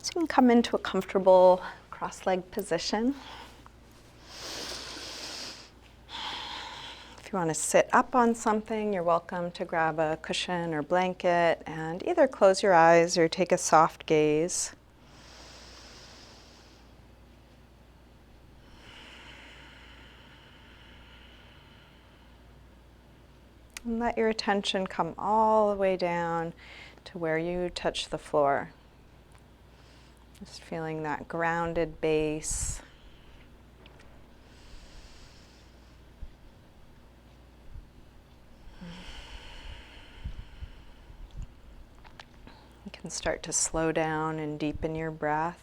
So you can come into a comfortable cross-legged position. If you want to sit up on something, you're welcome to grab a cushion or blanket and either close your eyes or take a soft gaze. And let your attention come all the way down to where you touch the floor. Just feeling that grounded base. You can start to slow down and deepen your breath.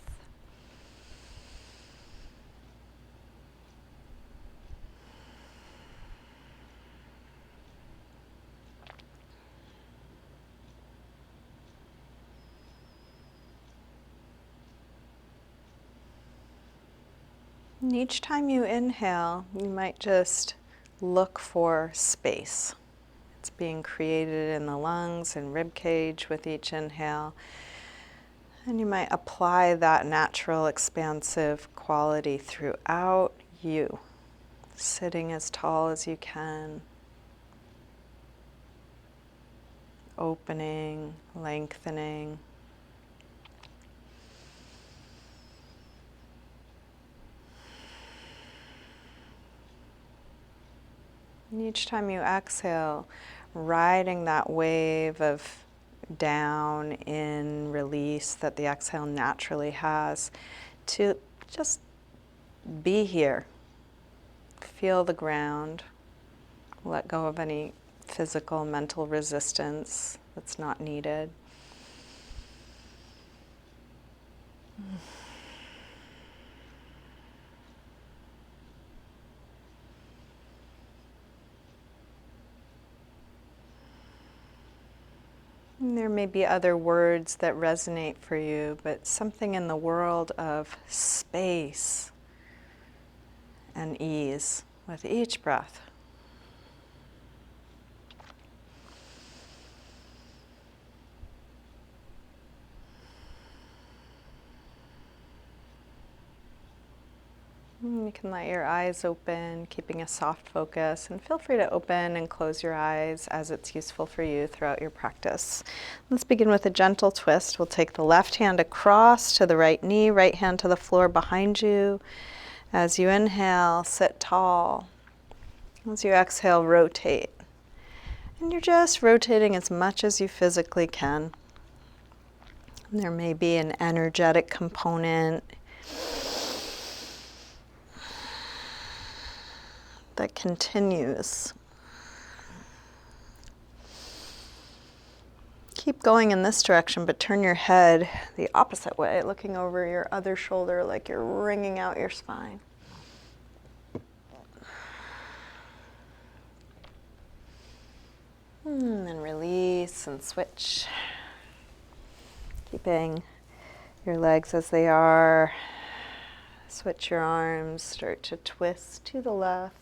And each time you inhale, you might just look for space. It's being created in the lungs and rib cage with each inhale. And you might apply that natural expansive quality throughout you, sitting as tall as you can, opening, lengthening. And each time you exhale, riding that wave of down, in, release that the exhale naturally has, to just be here. Feel the ground. Let go of any physical, mental resistance that's not needed. And there may be other words that resonate for you, but something in the world of space and ease with each breath. And you can let your eyes open, keeping a soft focus, and feel free to open and close your eyes as it's useful for you throughout your practice. Let's begin with a gentle twist. We'll take the left hand across to the right knee, right hand to the floor behind you. As you inhale, sit tall. As you exhale, rotate. And you're just rotating as much as you physically can. And there may be an energetic component that continues. Keep going in this direction, but turn your head the opposite way, looking over your other shoulder like you're wringing out your spine. And then release and switch. Keeping your legs as they are. Switch your arms, start to twist to the left.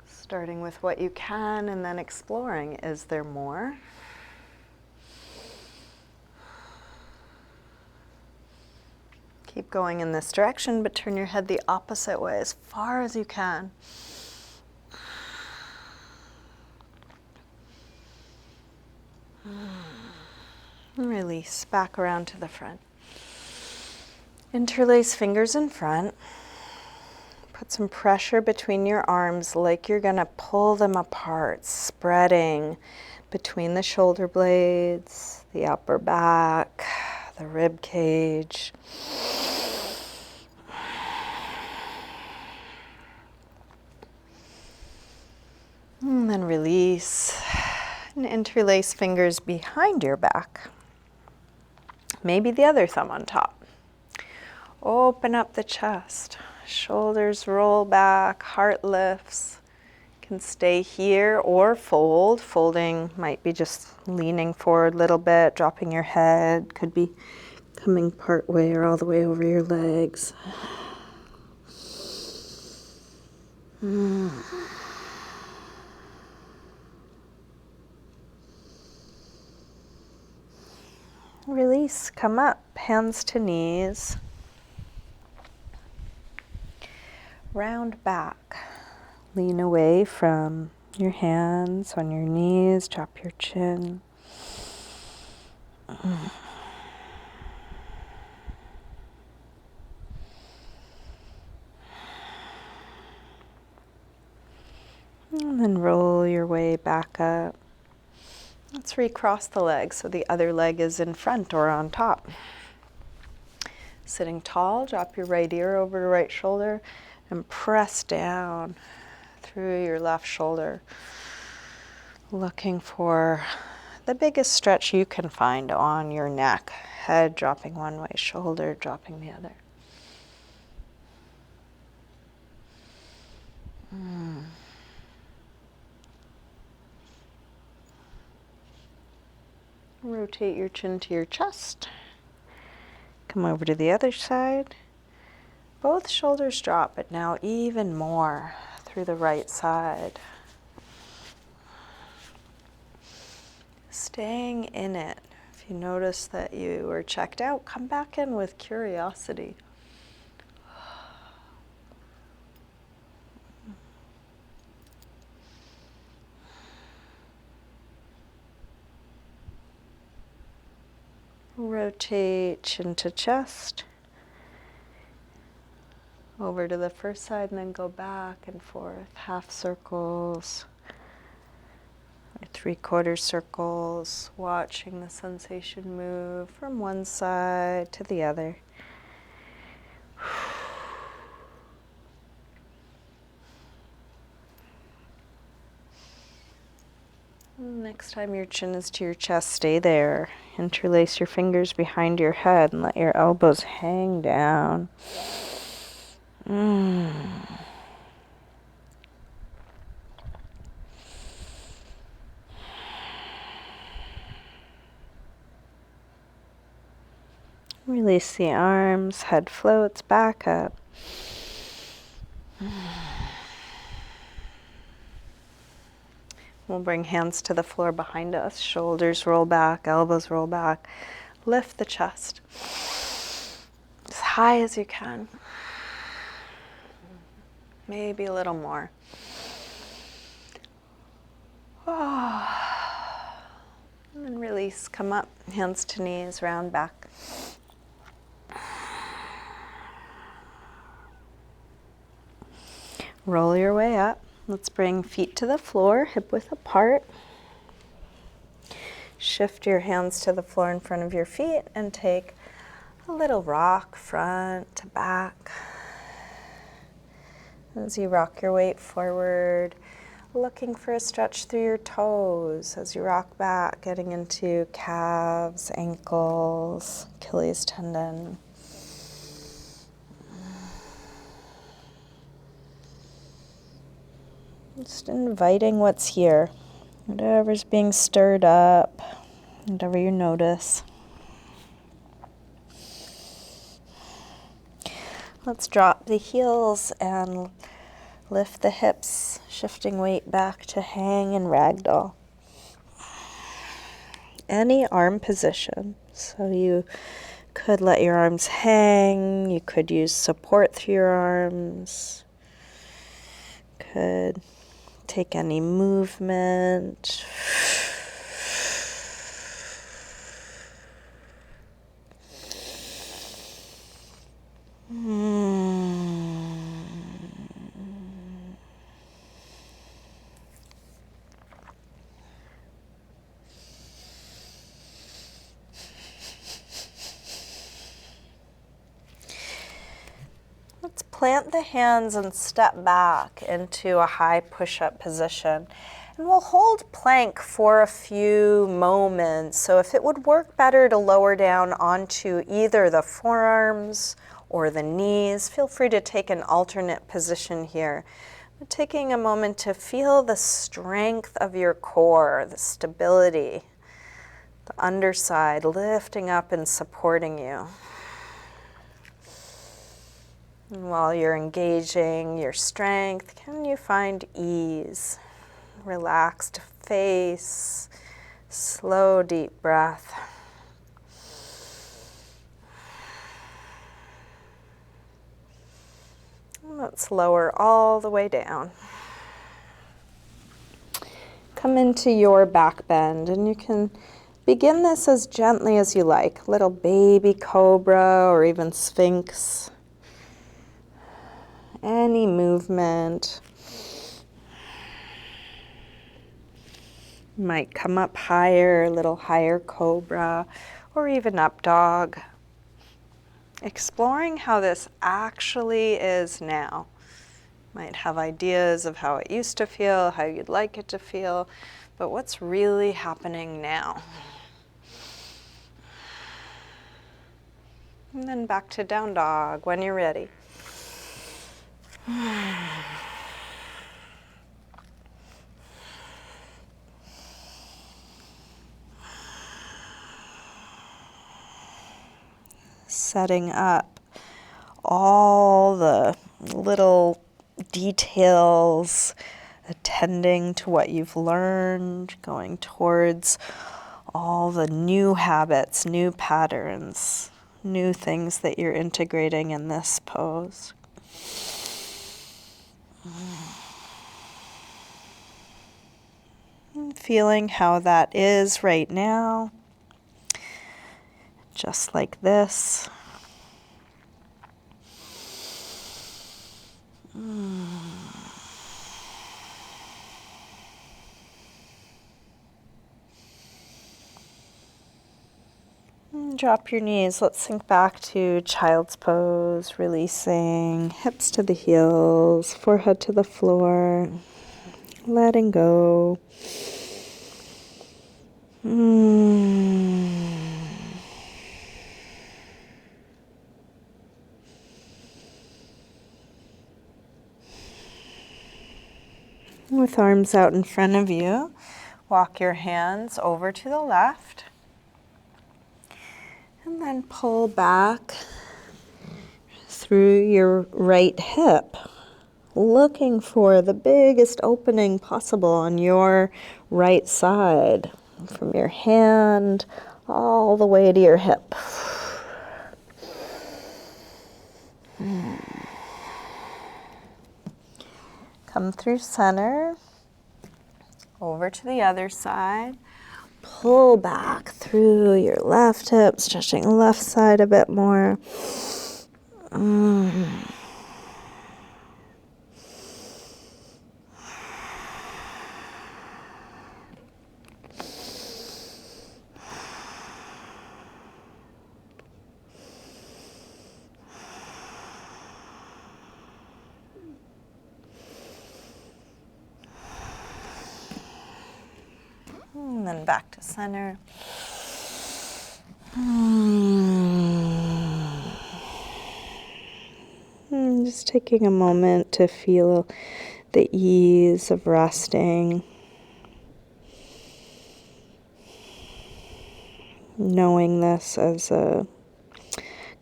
Starting with what you can and then exploring, is there more? Keep going in this direction, but turn your head the opposite way as far as you can. And release back around to the front. Interlace fingers in front. Put some pressure between your arms like you're going to pull them apart, spreading between the shoulder blades, the upper back, the rib cage. And then release and interlace fingers behind your back. Maybe the other thumb on top. Open up the chest. Shoulders roll back, heart lifts. Can stay here or fold. Folding might be just leaning forward a little bit, dropping your head. Could be coming part way or all the way over your legs. Release, come up, hands to knees. Round back. Lean away from your hands on your knees, drop your chin. And then roll your way back up. Let's recross the legs so the other leg is in front or on top. Sitting tall, drop your right ear over the right shoulder and press down through your left shoulder. Looking for the biggest stretch you can find on your neck. Head dropping one way, shoulder dropping the other. Rotate your chin to your chest. Come over to the other side. Both shoulders drop, but now even more through the right side. Staying in it. If you notice that you were checked out, come back in with curiosity. Rotate chin to chest. Over to the first side and then go back and forth. Half circles or 3/4 circles. Watching the sensation move from one side to the other. Next time your chin is to your chest, stay there. Interlace your fingers behind your head and let your elbows hang down. Release the arms, head floats back up. We'll bring hands to the floor behind us, shoulders roll back, elbows roll back. Lift the chest as high as you can. Maybe a little more. And then release, come up, hands to knees, round back. Roll your way up. Let's bring feet to the floor, hip width apart. Shift your hands to the floor in front of your feet and take a little rock front to back. As you rock your weight forward, looking for a stretch through your toes as you rock back, getting into calves, ankles, Achilles tendon. Just inviting what's here, whatever's being stirred up, whatever you notice. Let's drop the heels and lift the hips, shifting weight back to hang and ragdoll. Any arm position. So you could let your arms hang, you could use support through your arms, could take any movement. Let's plant the hands and step back into a high push-up position. And we'll hold plank for a few moments. So if it would work better to lower down onto either the forearms or the knees, feel free to take an alternate position here. But taking a moment to feel the strength of your core, the stability, the underside lifting up and supporting you. And while you're engaging your strength, can you find ease? Relaxed face, slow, deep breath. Let's lower all the way down. Come into your back bend, and you can begin this as gently as you like. Little baby cobra or even sphinx. Any movement. Might come up higher, a little higher cobra, or even up dog. Exploring how this actually is now. Might have ideas of how it used to feel, how you'd like it to feel, but what's really happening now? And then back to down dog when you're ready. Setting up all the little details, attending to what you've learned, going towards all the new habits, new patterns, new things that you're integrating in this pose. And feeling how that is right now, just like this. Drop your knees. Let's sink back to child's pose, releasing hips to the heels, forehead to the floor, letting go. With arms out in front of you, walk your hands over to the left. And then pull back through your right hip, looking for the biggest opening possible on your right side, from your hand all the way to your hip. Come through center, over to the other side. Pull back through your left hip, stretching the left side a bit more. And then back to center. And just taking a moment to feel the ease of resting. Knowing this as a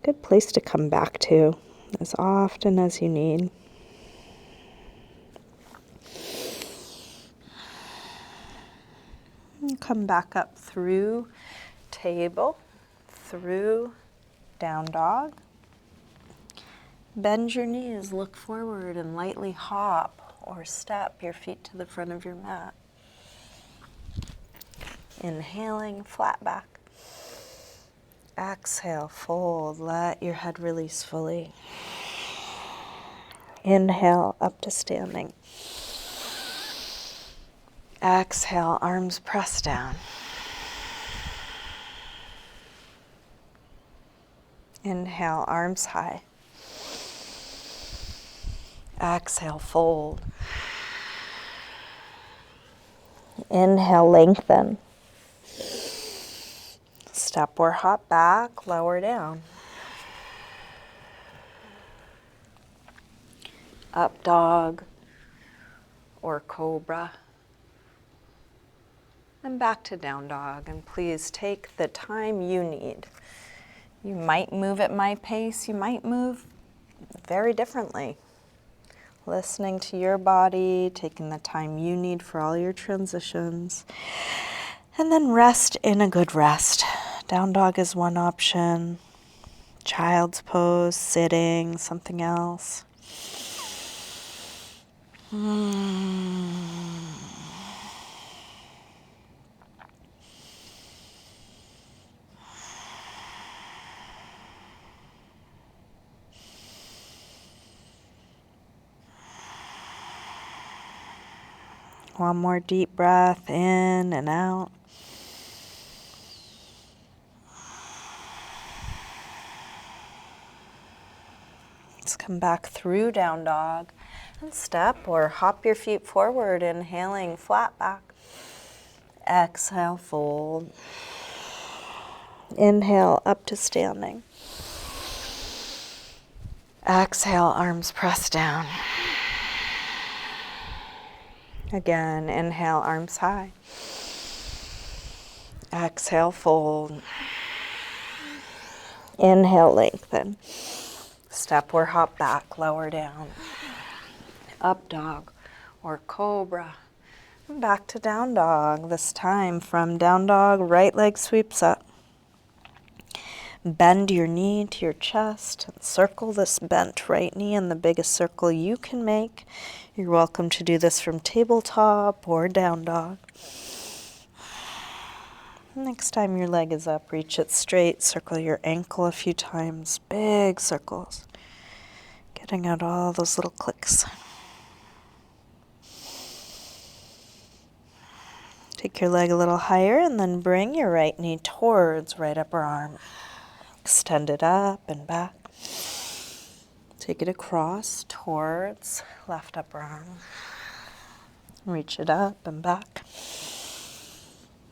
good place to come back to as often as you need. And come back up through table, through down dog. Bend your knees, look forward, and lightly hop or step your feet to the front of your mat. Inhaling, flat back. Exhale, fold, let your head release fully. Inhale, up to standing. Exhale, arms press down. Inhale, arms high. Exhale, fold. Inhale, lengthen. Step or hop back, lower down. Up dog or cobra. And back to down dog. And please take the time you need. You might move at my pace, you might move very differently. Listening to your body, taking the time you need for all your transitions. And then rest in a good rest. Down dog is one option. Child's pose, sitting, something else. One more deep breath in and out. Let's come back through down dog and step or hop your feet forward, inhaling flat back. Exhale, fold. Inhale, up to standing. Exhale, arms press down. Again, inhale, arms high. Exhale, fold. Inhale, lengthen. Step or hop back, lower down. Up dog or cobra. Back to down dog. This time from down dog, right leg sweeps up. Bend your knee to your chest and circle this bent right knee in the biggest circle you can make. You're welcome to do this from tabletop or down dog. Next time your leg is up, reach it straight, circle your ankle a few times, big circles. Getting out all those little clicks. Take your leg a little higher and then bring your right knee towards right upper arm. Extend it up and back. Take it across towards left upper arm. Reach it up and back.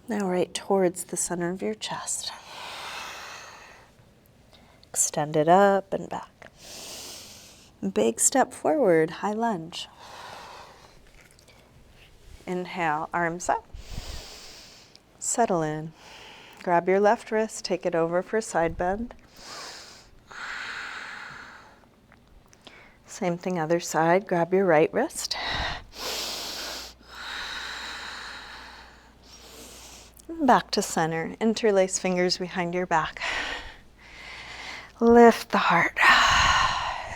Now right towards the center of your chest. Extend it up and back. Big step forward, high lunge. Inhale, arms up. Settle in. Grab your left wrist, take it over for side bend. Same thing, other side. Grab your right wrist. Back to center. Interlace fingers behind your back. Lift the heart.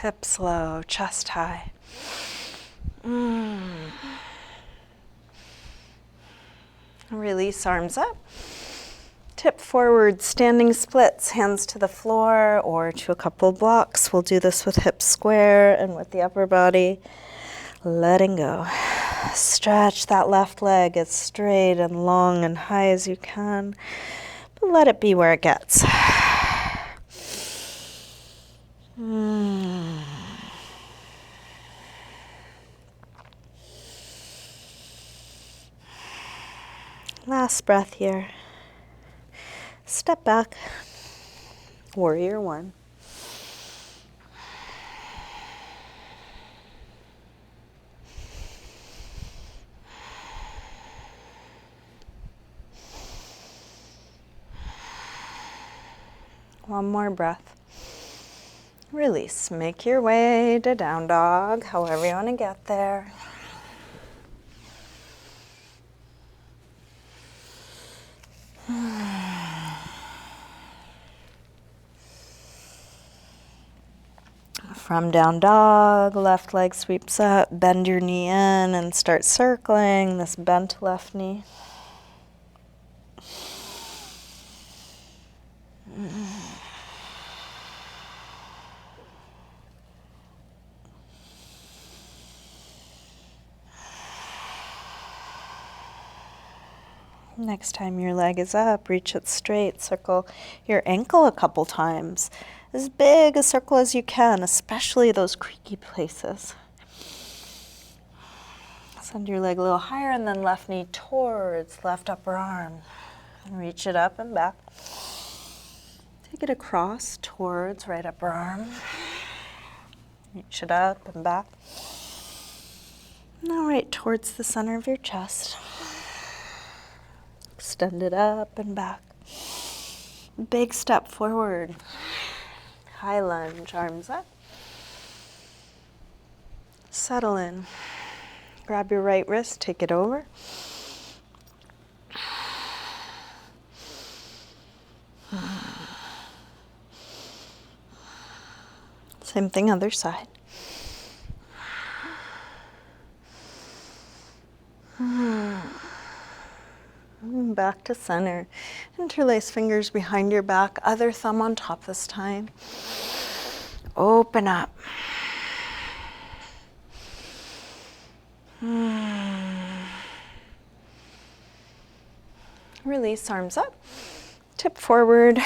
Hips low, chest high. Release, arms up. Tip forward, standing splits, hands to the floor or to a couple blocks. We'll do this with hips square and with the upper body. Letting go. Stretch that left leg as straight and long and high as you can, but let it be where it gets. Last breath here. Step back. Warrior one. One more breath. Release. Make your way to down dog, however you want to get there. From down dog, left leg sweeps up, bend your knee in and start circling this bent left knee. Next time your leg is up, reach it straight, circle your ankle a couple times. As big a circle as you can, especially those creaky places. Send your leg a little higher and then left knee towards left upper arm. And reach it up and back. Take it across towards right upper arm. Reach it up and back. Now right towards the center of your chest. Extend it up and back. Big step forward. High lunge, arms up. Settle in. Grab your right wrist, take it over. Same thing, other side. And back to center. Interlace fingers behind your back, other thumb on top this time. Open up. Release, arms up. Tip forward,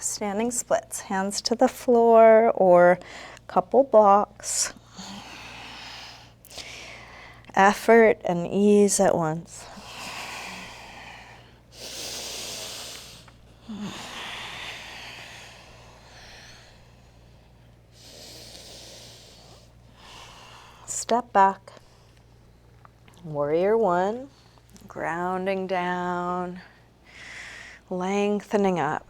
standing splits. Hands to the floor or couple blocks. Effort and ease at once. Step back. Warrior one. Grounding down. Lengthening up.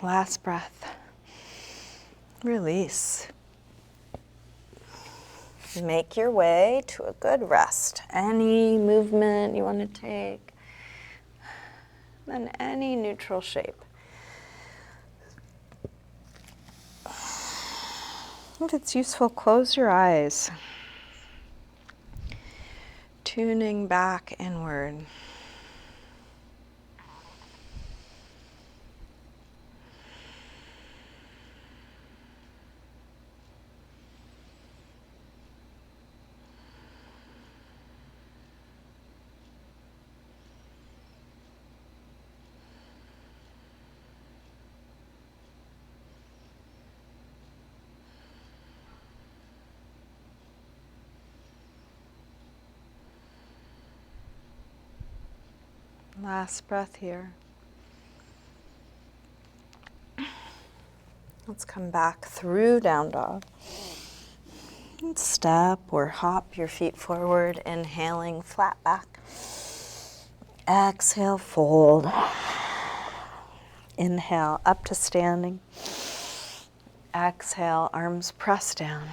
Last breath. Release. Make your way to a good rest. Any movement you want to take, then any neutral shape. If it's useful, close your eyes. Tuning back inward. Last breath here. Let's come back through down dog. And step or hop your feet forward, inhaling flat back. Exhale, fold. Inhale, up to standing. Exhale, arms press down.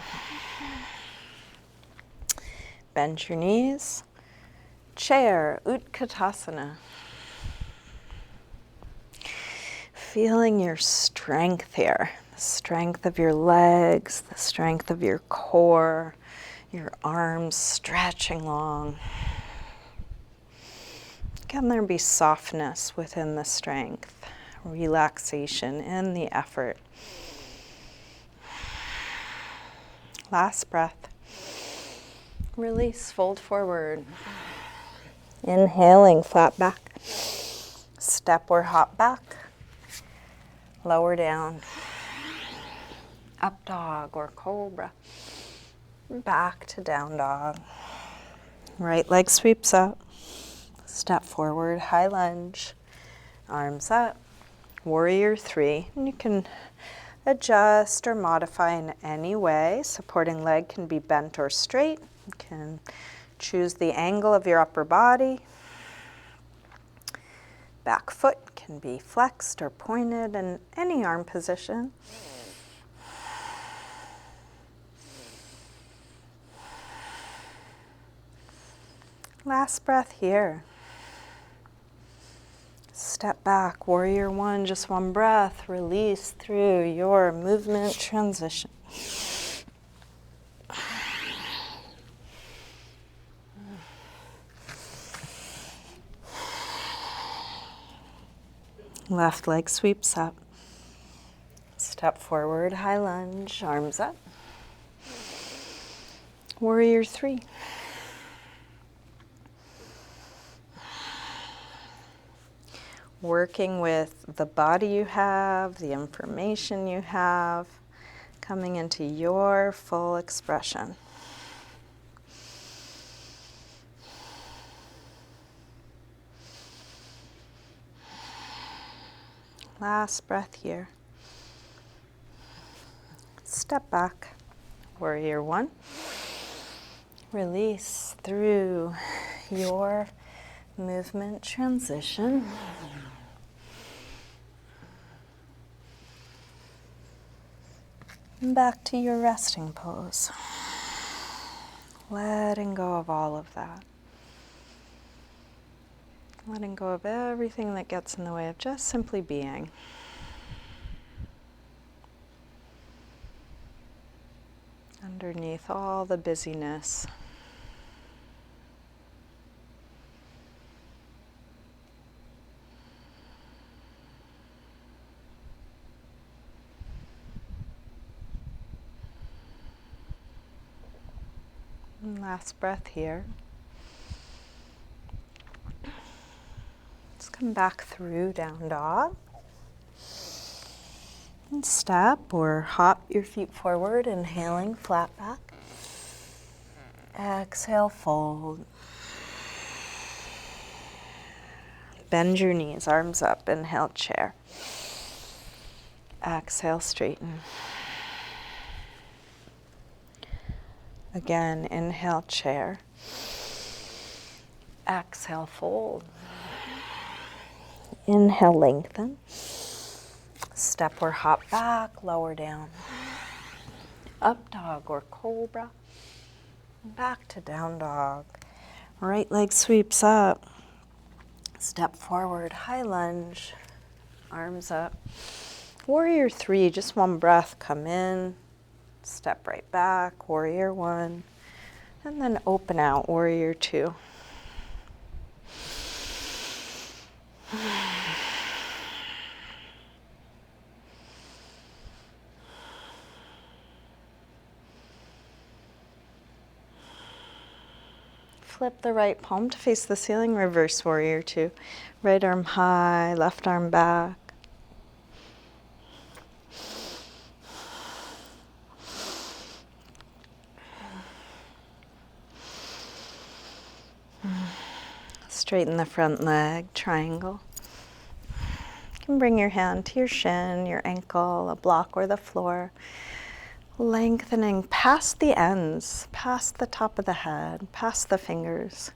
Bend your knees. Chair, Utkatasana. Feeling your strength here, the strength of your legs, the strength of your core, your arms stretching long. Can there be softness within the strength, relaxation in the effort? Last breath. Release, fold forward. Inhaling, flat back. Step or hop back. Lower down. Up dog or cobra. Back to down dog. Right leg sweeps up. Step forward, high lunge. Arms up. Warrior three. And you can adjust or modify in any way. Supporting leg can be bent or straight. You can choose the angle of your upper body. Back foot can be flexed or pointed in any arm position. Last breath here. Step back, warrior one, just one breath. Release through your movement transition. Left leg sweeps up. Step forward, high lunge, arms up. Warrior three. Working with the body you have, the information you have, coming into your full expression. Last breath here. Step back, warrior one. Release through your movement transition. And back to your resting pose. Letting go of all of that. Letting go of everything that gets in the way of just simply being. Underneath all the busyness. And last breath here. Let's come back through down dog. And step or hop your feet forward, inhaling, flat back. Exhale, fold. Bend your knees, arms up, inhale, chair. Exhale, straighten. Again, inhale, chair. Exhale, fold. Inhale, lengthen. Step or hop back, lower down. Up dog or cobra. Back to down dog. Right leg sweeps up. Step forward, high lunge. Arms up. Warrior 3, just one breath. Come in. Step right back, warrior 1. And then open out, warrior 2. Flip the right palm to face the ceiling, reverse warrior 2. Right arm high, left arm back. Straighten the front leg, triangle. You can bring your hand to your shin, your ankle, a block or the floor. Lengthening past the ends, past the top of the head, past the fingers.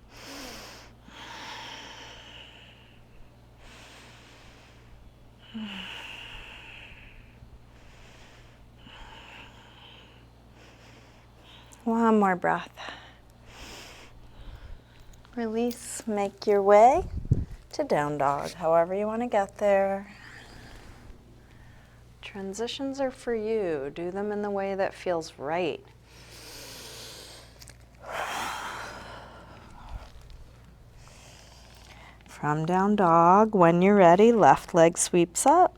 One more breath. Release, make your way to down dog, however you want to get there. Transitions are for you. Do them in the way that feels right. From down dog, when you're ready, left leg sweeps up.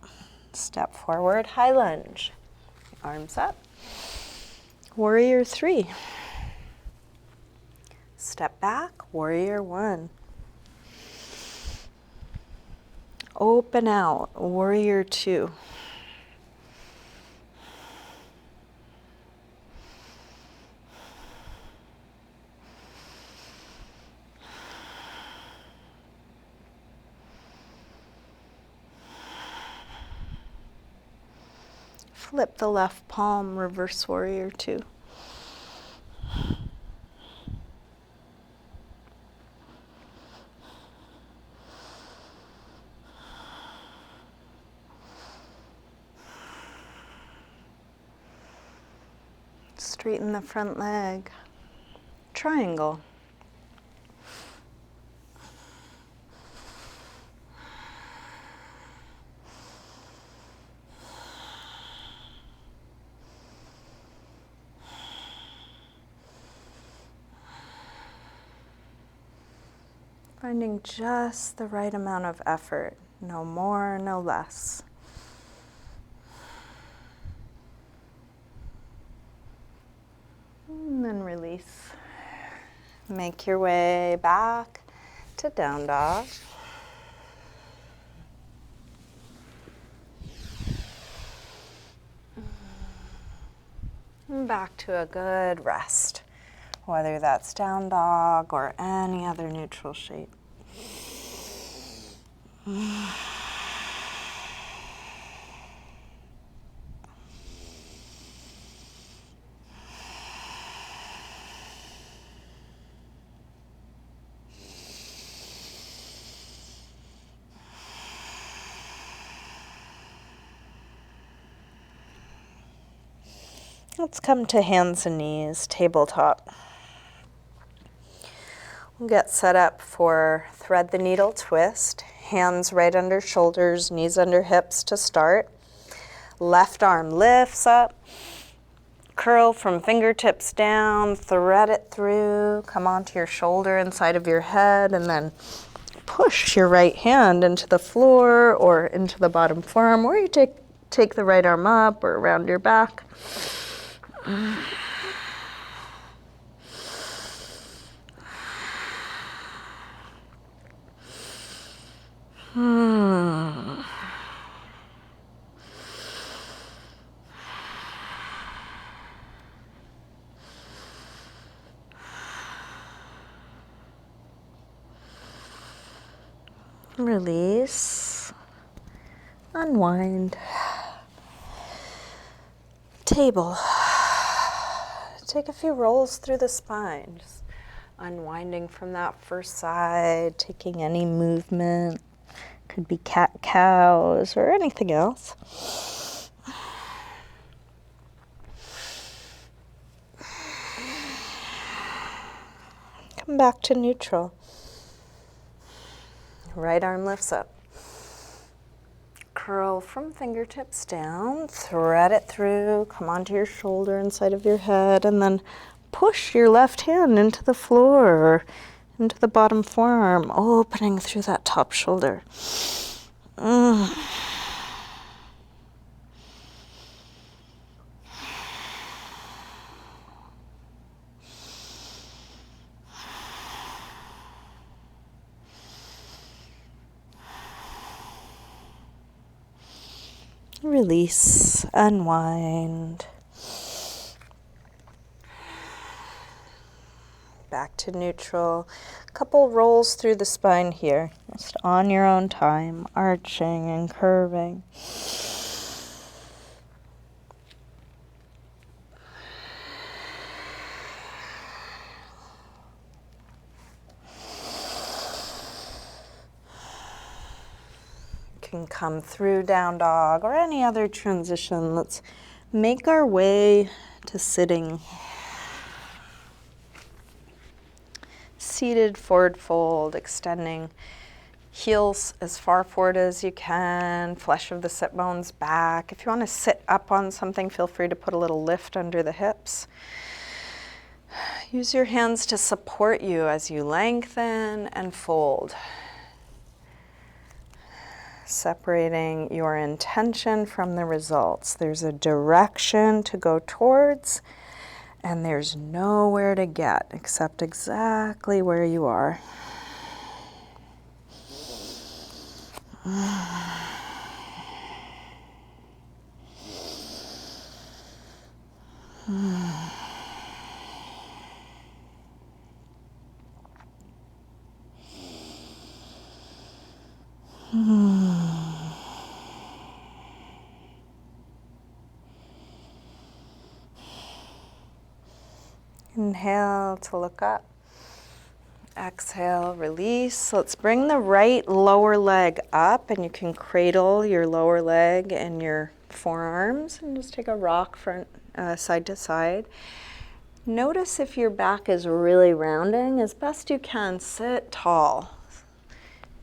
Step forward, high lunge. Arms up. Warrior 3. Step back, warrior 1. Open out, warrior 2. Flip the left palm, reverse warrior 2. Straighten the front leg, triangle. Finding just the right amount of effort, no more, no less. And then release. Make your way back to down dog. And back to a good rest, whether that's down dog or any other neutral shape. Let's come to hands and knees, tabletop. Get set up for thread the needle twist. Hands right under shoulders, knees under hips to start. Left arm lifts up. Curl from fingertips down, thread it through, come onto your shoulder inside of your head, and then push your right hand into the floor or into the bottom forearm, or you take the right arm up or around your back. Release, unwind, table. Take a few rolls through the spine, just unwinding from that first side, taking any movement. Could be cat-cows or anything else. Come back to neutral. Right arm lifts up. Curl from fingertips down, thread it through, come onto your shoulder inside of your head, and then push your left hand into the floor or into the bottom forearm, opening through that top shoulder. Release, unwind. Back to neutral. A couple rolls through the spine here, just on your own time, arching and curving. Can come through down dog or any other transition. Let's make our way to sitting. Seated forward fold, extending heels as far forward as you can, flesh of the sit bones back. If you want to sit up on something, feel free to put a little lift under the hips. Use your hands to support you as you lengthen and fold. Separating your intention from the results. There's a direction to go towards, and there's nowhere to get except exactly where you are. Inhale to look up. Exhale, release. Let's bring the right lower leg up, and you can cradle your lower leg in your forearms and just take a rock front side to side. Notice if your back is really rounding. As best you can, sit tall.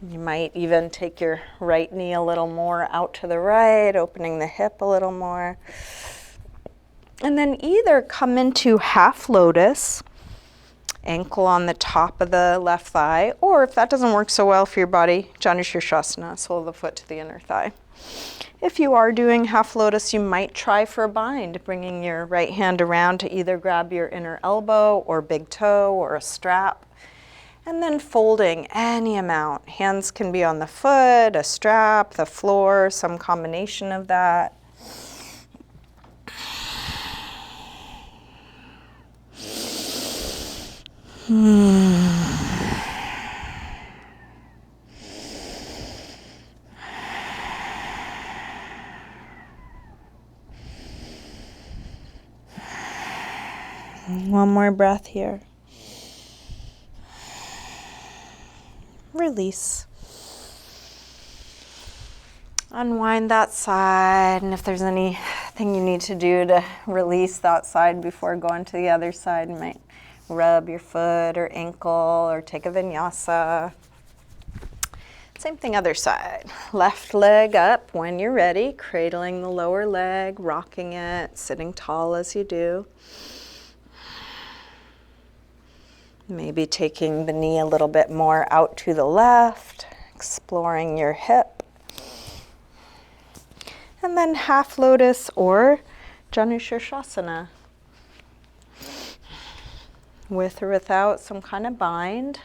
You might even take your right knee a little more out to the right, opening the hip a little more. And then either come into half lotus, ankle on the top of the left thigh, or if that doesn't work so well for your body, Janu Shirshasana, sole of the foot to the inner thigh. If you are doing half lotus, you might try for a bind, bringing your right hand around to either grab your inner elbow or big toe or a strap, and then folding any amount. Hands can be on the foot, a strap, the floor, some combination of that. One more breath here. Release. Unwind that side, and if there's anything you need to do to release that side before going to the other side, you might rub your foot or ankle or take a vinyasa. Same thing other side. Left leg up when you're ready, cradling the lower leg, rocking it, sitting tall as you do. Maybe taking the knee a little bit more out to the left, exploring your hip. And then half lotus or Janushirshasana, with or without some kind of bind.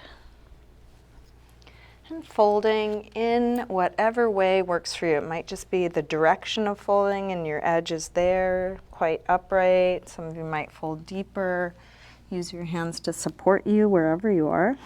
And folding in whatever way works for you. It might just be the direction of folding and your edge is there, quite upright. Some of you might fold deeper. Use your hands to support you wherever you are.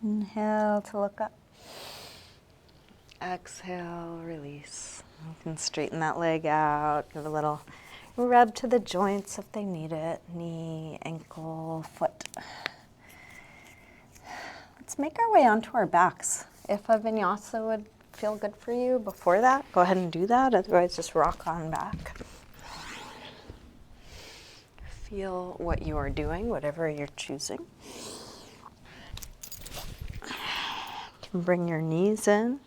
Inhale to look up. Exhale, release. You can straighten that leg out. Give a little rub to the joints if they need it. Knee, ankle, foot. Let's make our way onto our backs. If a vinyasa would feel good for you before that, go ahead and do that. Otherwise, just rock on back. Feel what you are doing, whatever you're choosing. You can bring your knees in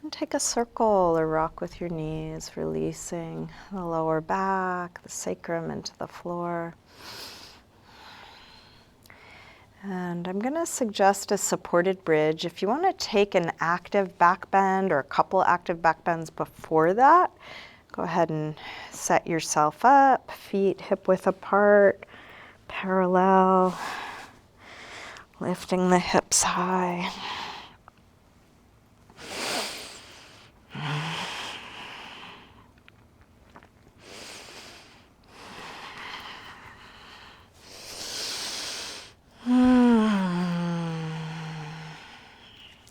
and take a circle or rock with your knees, releasing the lower back, the sacrum into the floor. And I'm going to suggest a supported bridge. If you want to take an active back bend or a couple active back bends before that, go ahead and set yourself up, feet hip width apart, parallel, lifting the hips high.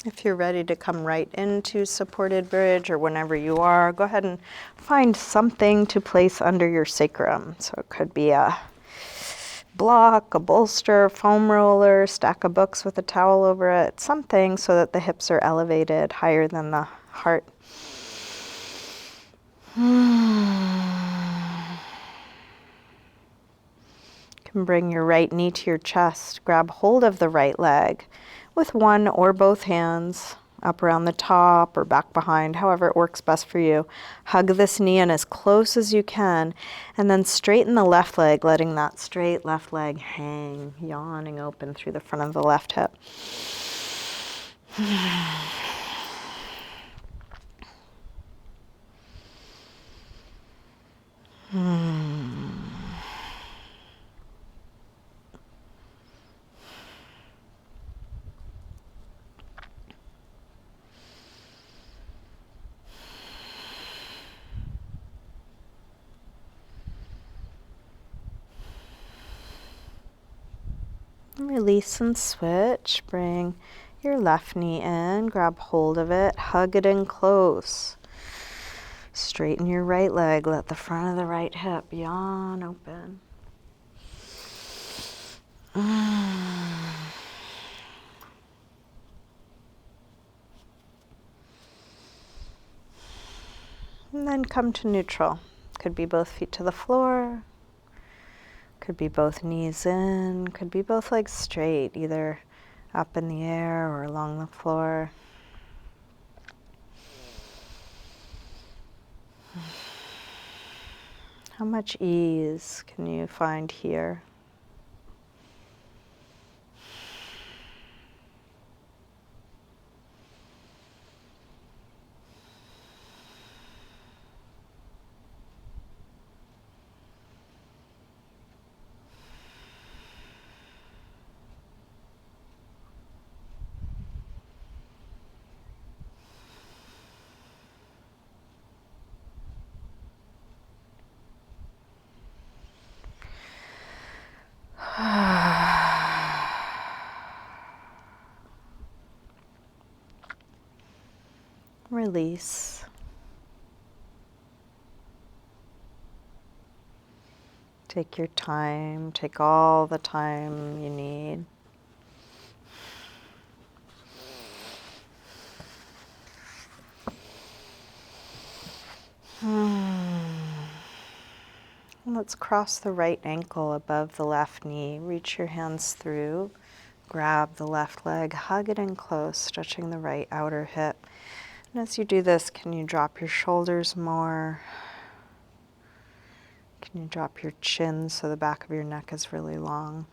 If you're ready to come right into supported bridge or whenever you are, go ahead and find something to place under your sacrum. So it could be a block, a bolster, foam roller, stack of books with a towel over it, something so that the hips are elevated higher than the heart. You can bring your right knee to your chest, grab hold of the right leg with one or both hands up around the top or back behind, however it works best for you. Hug this knee in as close as you can, and then straighten the left leg, letting that straight left leg hang, yawning open through the front of the left hip. Release and switch. Bring your left knee in, grab hold of it, hug it in close. Straighten your right leg, let the front of the right hip yawn open. And then come to neutral. Could be both feet to the floor. Could be both knees in. Could be both legs straight, either up in the air or along the floor. How much ease can you find here? release. Take your time, take all the time you need. Let's cross the right ankle above the left knee. Reach your hands through. Grab the left leg, hug it in close, stretching the right outer hip. And as you do this, can you drop your shoulders more? Can you drop your chin so the back of your neck is really long?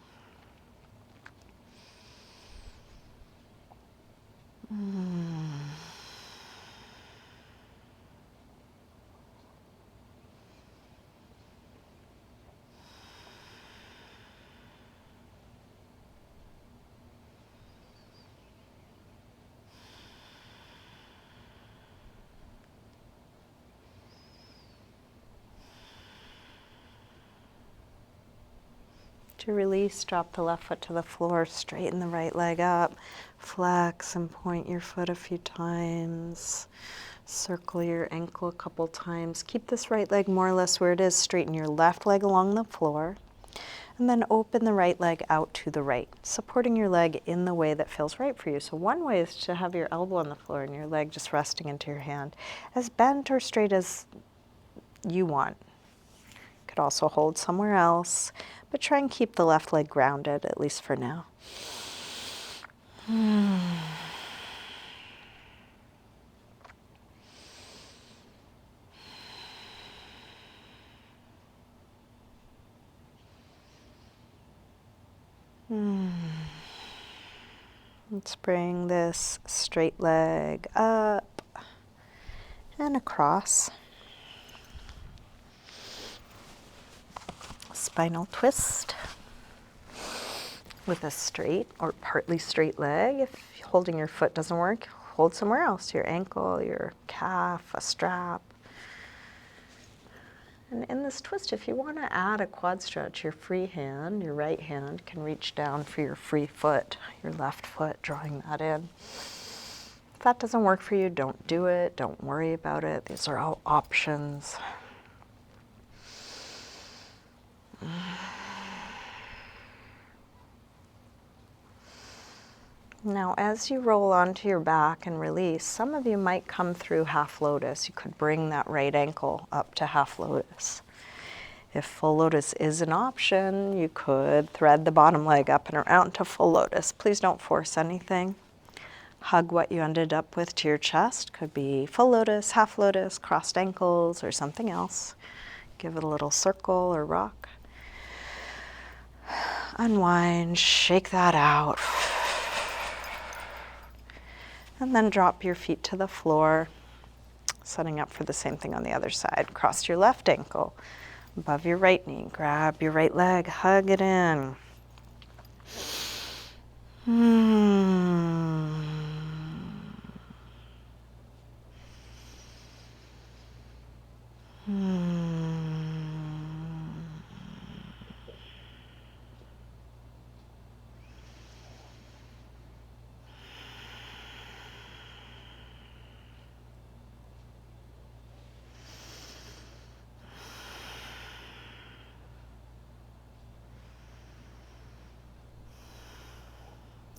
To release, drop the left foot to the floor, straighten the right leg up, flex and point your foot a few times, circle your ankle a couple times. Keep this right leg more or less where it is, straighten your left leg along the floor, and then open the right leg out to the right, supporting your leg in the way that feels right for you. So one way is to have your elbow on the floor and your leg just resting into your hand, as bent or straight as you want. Could also hold somewhere else, but try and keep the left leg grounded, at least for now. Let's bring this straight leg up and across. Spinal twist with a straight or partly straight leg. If holding your foot doesn't work, hold somewhere else, your ankle, your calf, a strap. And in this twist, if you want to add a quad stretch, your free hand, your right hand, can reach down for your free foot, your left foot, drawing that in. If that doesn't work for you, don't do it. Don't worry about it. These are all options. Now, as you roll onto your back and release, some of you might come through half lotus. You could bring that right ankle up to half lotus. If full lotus is an option, you could thread the bottom leg up and around to full lotus. Please don't force anything. Hug what you ended up with to your chest. Could be full lotus, half lotus, crossed ankles, or something else. Give it a little circle or rock. Unwind, shake that out. And then drop your feet to the floor, setting up for the same thing on the other side. Cross your left ankle above your right knee. Grab your right leg, hug it in.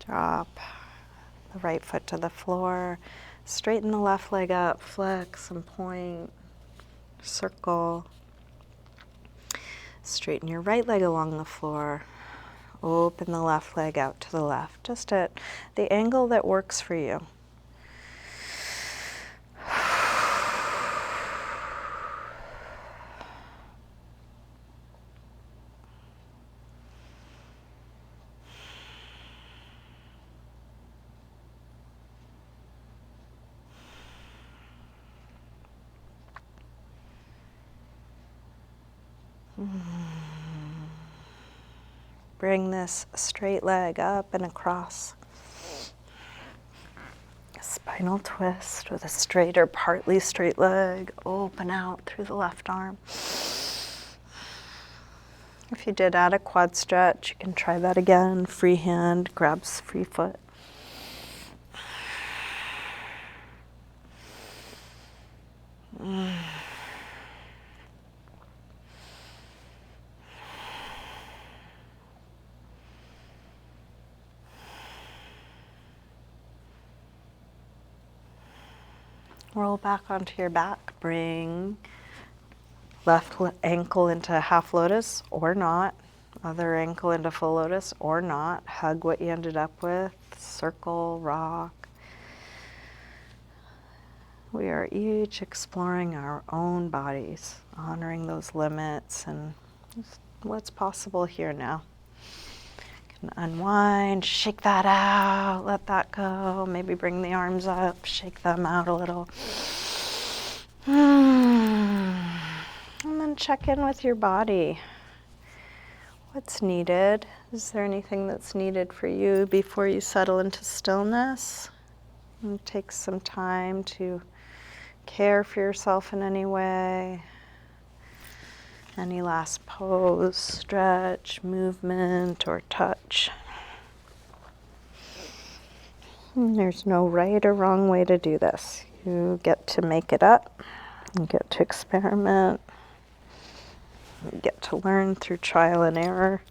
Drop the right foot to the floor, straighten the left leg up, flex and point, circle. Straighten your right leg along the floor, open the left leg out to the left, just at the angle that works for you. Bring this straight leg up and across. A spinal twist with a straight or partly straight leg. Open out through the left arm. If you did add a quad stretch, you can try that again. Free hand grabs free foot. Roll back onto your back. Bring left ankle into half lotus or not. Other ankle into full lotus or not. Hug what you ended up with. Circle, rock. We are each exploring our own bodies, honoring those limits and what's possible here now. You can unwind, shake that out, let that go. Maybe bring the arms up, shake them out a little. And then check in with your body. What's needed? Is there anything that's needed for you before you settle into stillness? And take some time to care for yourself in any way. Any last pose, stretch, movement, or touch. And there's no right or wrong way to do this. You get to make it up. You get to experiment. You get to learn through trial and error.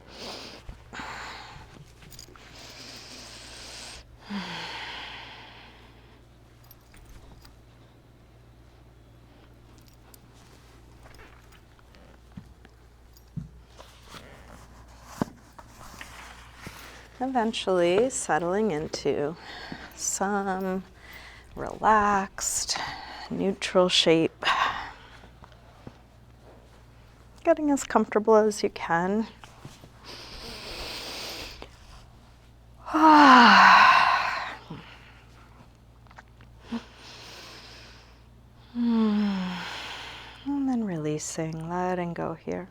Eventually settling into some relaxed, neutral shape. Getting as comfortable as you can. And then releasing, letting go here.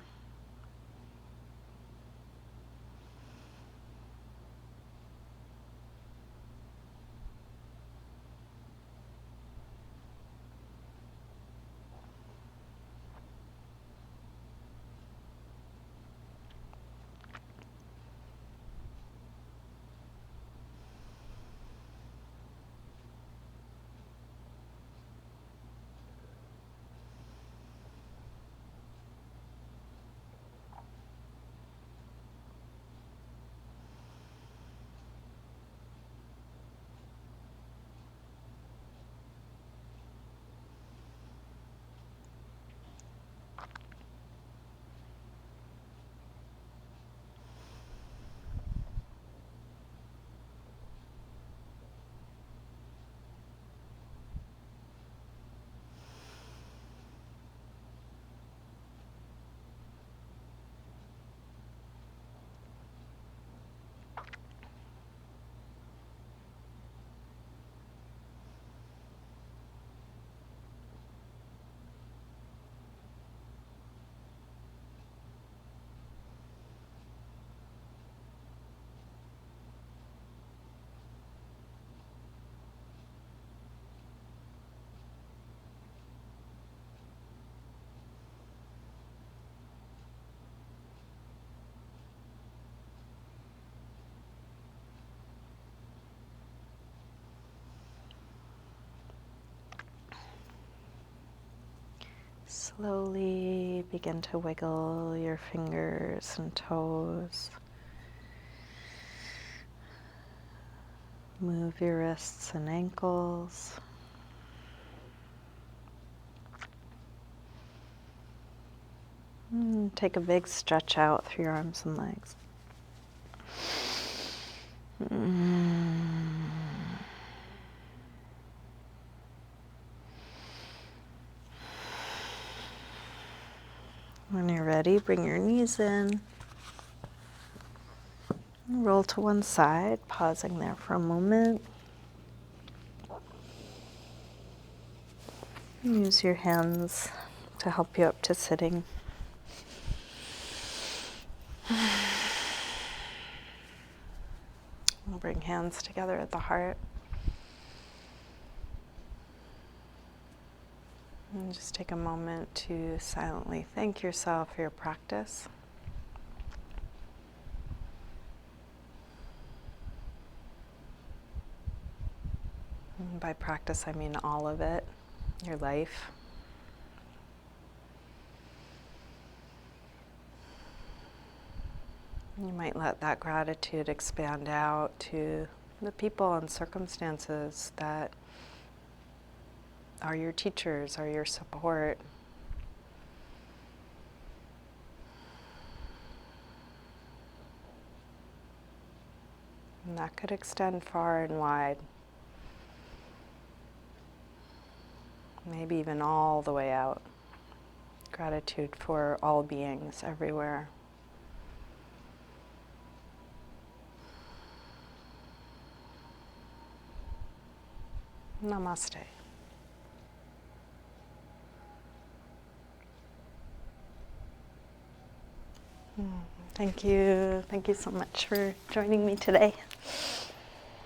Slowly begin to wiggle your fingers and toes. Move your wrists and ankles. And take a big stretch out through your arms and legs. When you're ready, bring your knees in. Roll to one side, pausing there for a moment. Use your hands to help you up to sitting. We'll bring hands together at the heart. And just take a moment to silently thank yourself for your practice. And by practice, I mean all of it, your life. You might let that gratitude expand out to the people and circumstances that are your teachers, are your support. And that could extend far and wide. Maybe even all the way out. Gratitude for all beings everywhere. Namaste. Thank you. Thank you so much for joining me today.